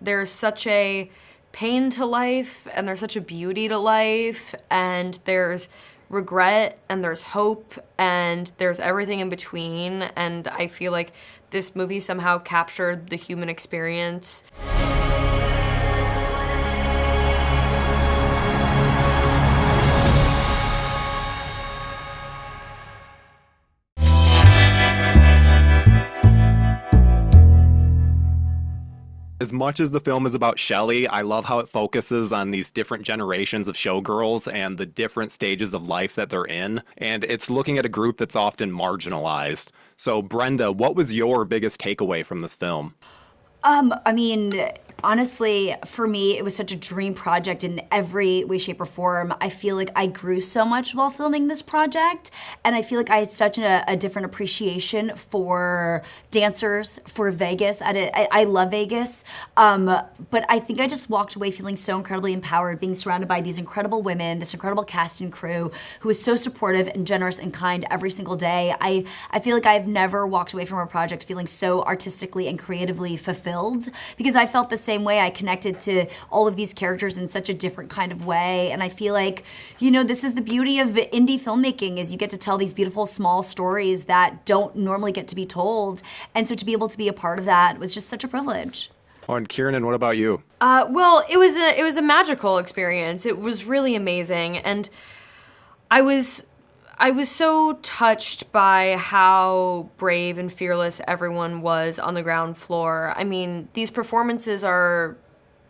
there's such a pain to life, and there's such a beauty to life, and there's regret, and there's hope, and there's everything in between, and I feel like this movie somehow captured the human experience. As much as the film is about Shelley, I love how it focuses on these different generations of showgirls and the different stages of life that they're in. And it's looking at a group that's often marginalized. So Brenda, what was your biggest takeaway from this film? I mean, honestly, for me, it was such a dream project in every way, shape, or form. I feel like I grew so much while filming this project, and I feel like I had such a different appreciation for dancers, for Vegas. I love Vegas, but I think I just walked away feeling so incredibly empowered, being surrounded by these incredible women, this incredible cast and crew who was so supportive and generous and kind every single day. I feel like I've never walked away from a project feeling so artistically and creatively fulfilled, because I felt the same way. I connected to all of these characters in such a different kind of way, and I feel like, you know, this is the beauty of indie filmmaking, is you get to tell these beautiful small stories that don't normally get to be told, and so to be able to be a part of that was just such a privilege. Oh, and Kiernan, what about you? Well, it was a magical experience. It was really amazing, and I was so touched by how brave and fearless everyone was on the ground floor. I mean, these performances are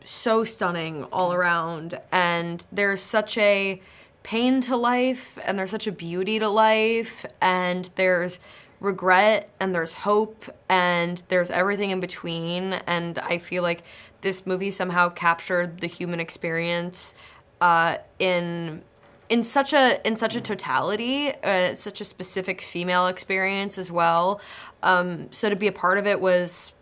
so stunning all around, and there's such a pain to life, and there's such a beauty to life, and there's regret, and there's hope, and there's everything in between, and I feel like this movie somehow captured the human experience in such a totality, such a specific female experience as well. So to be a part of it was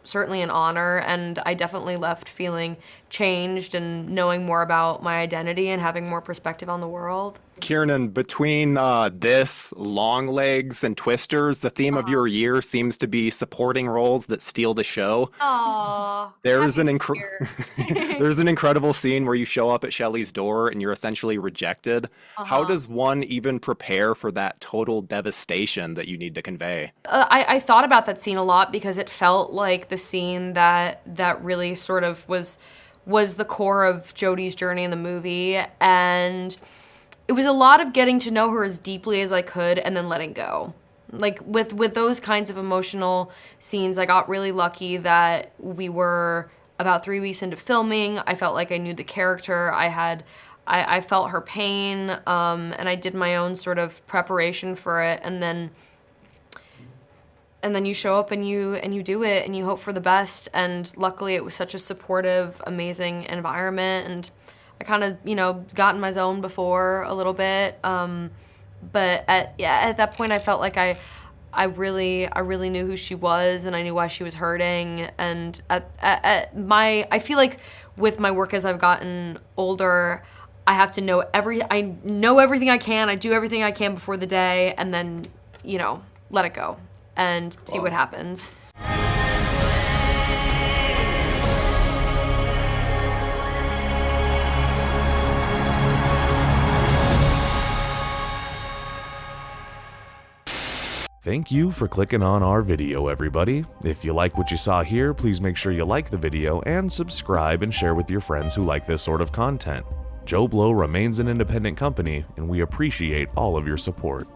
certainly an honor, and I definitely left feeling changed and knowing more about my identity and having more perspective on the world. Kiernan, between this, Long Legs, and Twisters, the theme of your year seems to be supporting roles that steal the show. Aww. There's there's an incredible scene where you show up at Shelley's door and you're essentially rejected. How does one even prepare for that total devastation that you need to convey? I thought about that scene a lot because it felt like the scene that really sort of was the core of Jodie's journey in the movie, and it was a lot of getting to know her as deeply as I could and then letting go. Like with those kinds of emotional scenes, I got really lucky that we were about 3 weeks into filming. I felt like I knew the character. I felt her pain, and I did my own sort of preparation for it, and then you show up and you do it and you hope for the best, and luckily it was such a supportive, amazing environment, and I kind of, you know, got in my zone before a little bit, but at that point I felt like I really knew who she was, and I knew why she was hurting, and I feel like with my work as I've gotten older, I have to know everything I can, I do everything I can before the day, and then, you know, let it go and see what happens. Thank you for clicking on our video, everybody. If you like what you saw here, please make sure you like the video and subscribe and share with your friends who like this sort of content. JoBlo remains an independent company, and we appreciate all of your support.